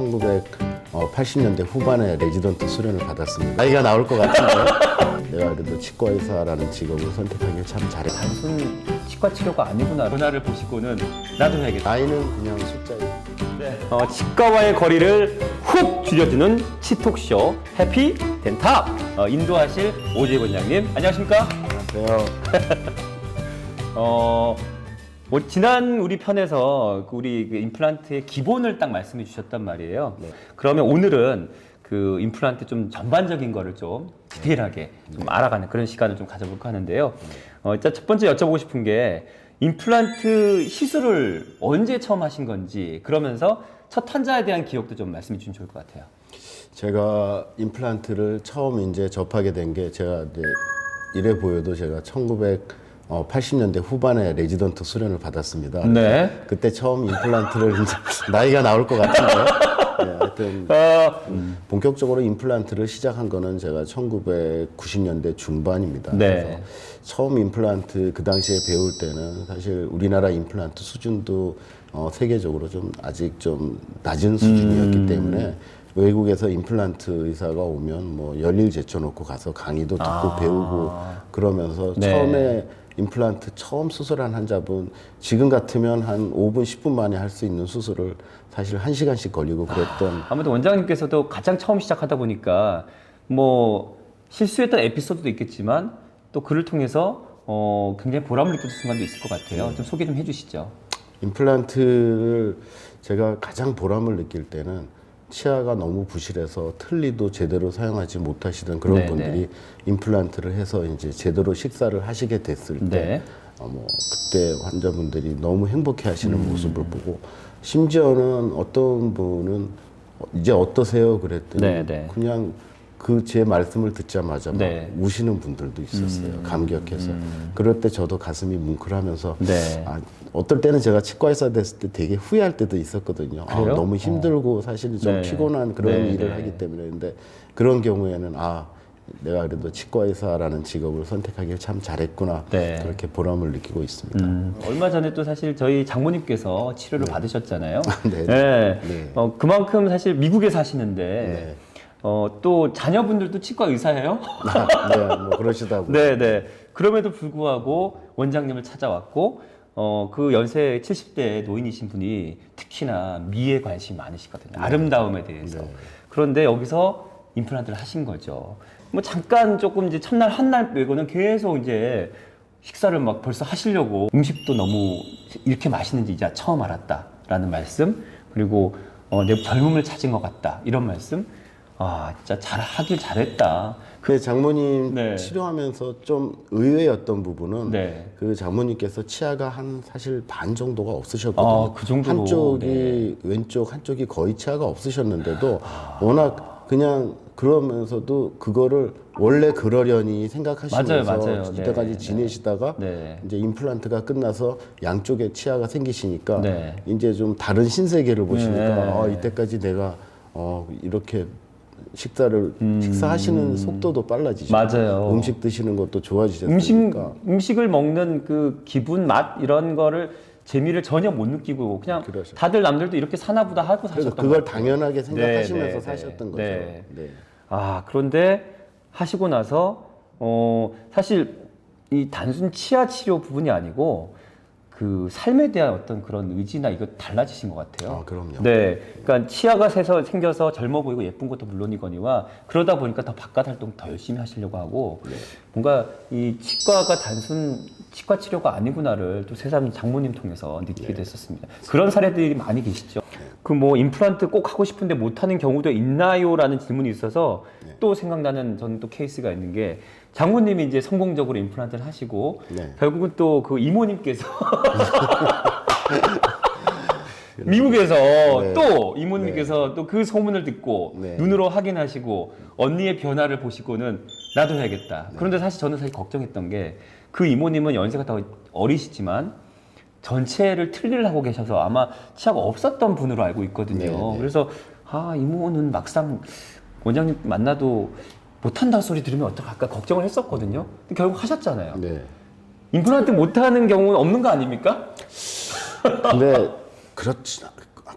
1980년대 후반에 레지던트 수련을 받았습니다. 나이가 나올 것 같은데 내가 그래도 치과의사라는 직업을 선택하길 참 잘했다. 단순 치과 치료가 아니구나. 변화를 보시고는 나도 해야겠다. 나이는 그냥 숫자예요. 네. 치과와의 거리를 훅 줄여주는 치톡쇼 해피 덴탑. 인도하실 오재희 원장님 안녕하십니까? 안녕하세요. 뭐 지난 우리 편에서 우리 그 임플란트의 기본을 딱 말씀해 주셨단 말이에요. 네. 그러면 오늘은 그 임플란트 좀 전반적인 거를 좀 디테일하게 좀 알아가는 그런 시간을 좀 가져볼까 하는데요. 일단 첫 번째 여쭤보고 싶은 게 임플란트 시술을 언제 처음 하신 건지, 그러면서 첫 환자에 대한 기억도 좀 말씀해 주시면 좋을 것 같아요. 제가 임플란트를 처음 이제 접하게 된 게 제가 이제 이래 보여도 제가 1980년대 후반에 레지던트 수련을 받았습니다. 네. 그때 처음 임플란트를 이제 나이가 나올 것 같은데 네, 하여튼 본격적으로 임플란트를 시작한 거는 제가 1990년대 중반입니다. 네. 그래서 처음 임플란트 그 당시에 배울 때는 사실 우리나라 임플란트 수준도 세계적으로 좀 아직 좀 낮은 수준이었기 때문에 외국에서 임플란트 의사가 오면 뭐 열일 제쳐놓고 가서 강의도 듣고 배우고 그러면서 네. 처음에 임플란트 처음 수술한 환자분 지금 같으면 한 5분, 10분 만에 할 수 있는 수술을 사실 1시간씩 걸리고 그랬던 아무튼 원장님께서도 가장 처음 시작하다 보니까 뭐 실수했던 에피소드도 있겠지만 또 그를 통해서 굉장히 보람을 느끼는 순간도 있을 것 같아요. 좀 소개 좀 해주시죠. 임플란트를 제가 가장 보람을 느낄 때는 치아가 너무 부실해서 틀니도 제대로 사용하지 못하시던 그런 네, 분들이 네. 임플란트를 해서 이제 제대로 식사를 하시게 됐을 때 네. 뭐 그때 환자분들이 너무 행복해 하시는 모습을 보고 심지어는 어떤 분은 이제 어떠세요? 그랬더니 네, 네. 그냥 그 제 말씀을 듣자마자 막 네. 우시는 분들도 있었어요. 감격해서. 그럴 때 저도 가슴이 뭉클하면서 네. 어떨 때는 제가 치과의사 됐을 때 되게 후회할 때도 있었거든요. 그래요? 너무 힘들고 사실 좀 네. 피곤한 그런 네, 일을 네. 하기 때문에 근데 그런 경우에는 내가 그래도 치과의사라는 직업을 선택하길 참 잘했구나. 네. 그렇게 보람을 느끼고 있습니다. 얼마 전에 또 사실 저희 장모님께서 치료를 받으셨잖아요. 네. 네. 네. 그만큼 사실 미국에 사시는데 네. 또 자녀분들도 치과 의사예요? 네, 뭐 그러시다고. 네, 네. 그럼에도 불구하고 원장님을 찾아왔고 그 연세 70대 노인이신 분이 특히나 미에 관심이 많으시거든요. 아름다움에 대해서. 네. 그런데 여기서 임플란트를 하신 거죠. 뭐 잠깐 조금 이제 첫날 한날 빼고는 계속 이제 식사를 막 벌써 하시려고 음식도 너무 이렇게 맛있는지 이제 처음 알았다라는 말씀, 그리고 내 젊음을 찾은 것 같다 이런 말씀. 진짜 하길 잘했다. 그 장모님 네. 치료하면서 좀 의외였던 부분은 네. 그 장모님께서 치아가 한 사실 반 정도가 없으셨거든요. 그 정도로. 한쪽이 왼쪽 한쪽이 거의 치아가 없으셨는데도 워낙 그냥 그러면서도 그거를 원래 그러려니 생각하시면서 맞아요. 이때까지 네, 지내시다가 네. 이제 임플란트가 끝나서 양쪽에 치아가 생기시니까 네. 이제 좀 다른 신세계를 보시니까 네. 이때까지 내가 이렇게 식사하시는 속도도 빨라지죠. 맞아요. 음식 드시는 것도 좋아지셨으니까. 음식을 먹는 그 기분, 맛 이런 거를 재미를 전혀 못 느끼고 그냥 그러죠. 다들 남들도 이렇게 사나보다 하고 그래서 사셨던 그걸 것 같아요. 당연하게 생각하시면서 네, 네, 사셨던 거죠. 네. 네. 그런데 하시고 나서 사실 이 단순 치아 치료 부분이 아니고 그 삶에 대한 어떤 그런 의지나 이거 달라지신 것 같아요. 그럼요. 네, 그러니까 치아가 생겨서 젊어 보이고 예쁜 것도 물론이거니와 그러다 보니까 더 바깥 활동 더 열심히 하시려고 하고 뭔가 이 치과가 단순 치과 치료가 아니구나를 또 새삼 장모님 통해서 느끼게 됐었습니다. 그런 사례들이 많이 계시죠. 그 뭐 임플란트 꼭 하고 싶은데 못 하는 경우도 있나요?라는 질문이 있어서 또 생각나는 저는 또 케이스가 있는 게 장모님이 이제 성공적으로 임플란트를 하시고 결국은 또 그 이모님께서 미국에서 또 이모님께서 또 그 소문을 듣고 눈으로 확인하시고 언니의 변화를 보시고는 나도 해야겠다. 그런데 사실 저는 걱정했던 게 그 이모님은 연세가 더 어리시지만 전체를 틀니를 하고 계셔서 아마 치아가 없었던 분으로 알고 있거든요. 그래서 이모는 막상 원장님 만나도 못한다 소리 들으면 어떡할까 걱정을 했었거든요. 근데 결국 하셨잖아요. 네. 임플란트 못하는 경우는 없는 거 아닙니까? 근데 그렇지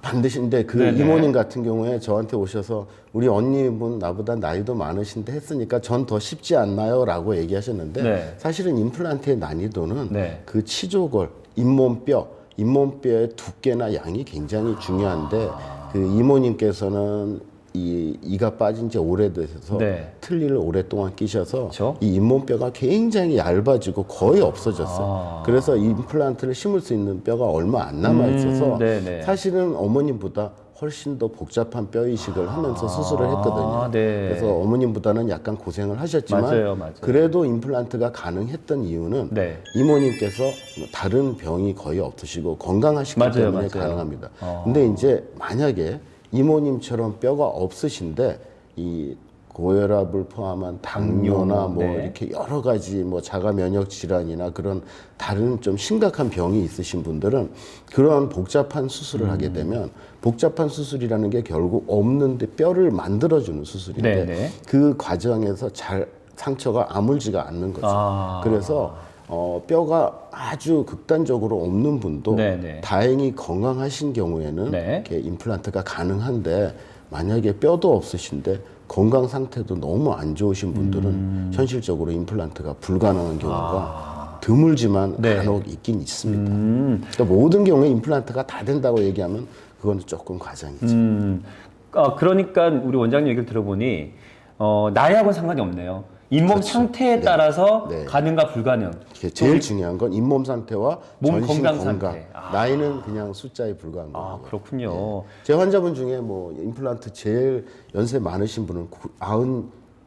반드시인데 그 네네. 이모님 같은 경우에 저한테 오셔서 우리 언니분 나보다 나이도 많으신데 했으니까 전 더 쉽지 않나요? 라고 얘기하셨는데 네. 사실은 임플란트의 난이도는 네. 그 치조골, 잇몸뼈의 두께나 양이 굉장히 중요한데 그 이모님께서는 이가 빠진 지 오래돼서 네. 틀니를 오랫동안 끼셔서 그쵸? 이 잇몸뼈가 굉장히 얇아지고 거의 없어졌어요. 그래서 임플란트를 심을 수 있는 뼈가 얼마 안 남아 있어서 네네. 사실은 어머님보다 훨씬 더 복잡한 뼈 이식을 하면서 수술을 했거든요. 네. 그래서 어머님보다는 약간 고생을 하셨지만 맞아요. 그래도 임플란트가 가능했던 이유는 네. 이모님께서 다른 병이 거의 없으시고 건강하시기 맞아요, 때문에 맞아요. 가능합니다. 근데 이제 만약에 이모님처럼 뼈가 없으신데 이 고혈압을 포함한 당뇨나 뭐 네. 이렇게 여러 가지 뭐 자가 면역 질환이나 그런 다른 좀 심각한 병이 있으신 분들은 그런 복잡한 수술을 하게 되면 복잡한 수술이라는 게 결국 없는데 뼈를 만들어주는 수술인데 네네. 그 과정에서 잘 상처가 아물지가 않는 거죠. 아. 그래서 뼈가 아주 극단적으로 없는 분도 네네. 다행히 건강하신 경우에는 네. 이렇게 임플란트가 가능한데 만약에 뼈도 없으신데 건강 상태도 너무 안 좋으신 분들은 현실적으로 임플란트가 불가능한 경우가 드물지만 네. 간혹 있긴 있습니다. 그러니까 모든 경우에 임플란트가 다 된다고 얘기하면 그건 조금 과장이죠. 그러니까 우리 원장님 얘기를 들어보니 나이하고는 상관이 없네요. 잇몸 그렇죠. 상태에 네. 따라서 네. 가능과 불가능. 이게 제일 중요한 건 잇몸 상태와 몸 전신 건강 건강. 상태. 나이는 그냥 숫자에 불과한 거예요. 아, 그렇군요. 제 환자분 중에 뭐 임플란트 제일 연세 많으신 분은 97,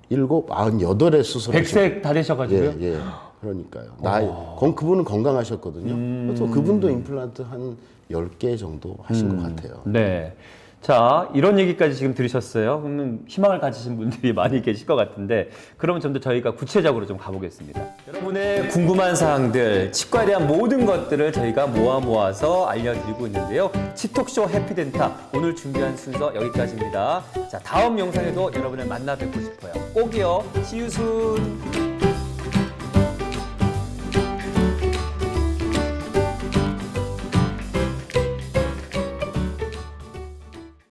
98에 수술하신 100세 다 되셔가지고요. 예. 그러니까요. 그분은 건강하셨거든요. 그래서 그분도 임플란트 한 10개 정도 하신 것 같아요. 네. 자, 이런 얘기까지 지금 들으셨어요. 그러면 희망을 가지신 분들이 많이 계실 것 같은데, 그러면 좀 더 저희가 구체적으로 좀 가보겠습니다. 여러분의 궁금한 사항들, 치과에 대한 모든 것들을 저희가 모아서 알려드리고 있는데요. 치톡쇼 해피덴타, 오늘 준비한 순서 여기까지입니다. 자, 다음 영상에도 여러분을 만나 뵙고 싶어요. 꼭이요. See you soon.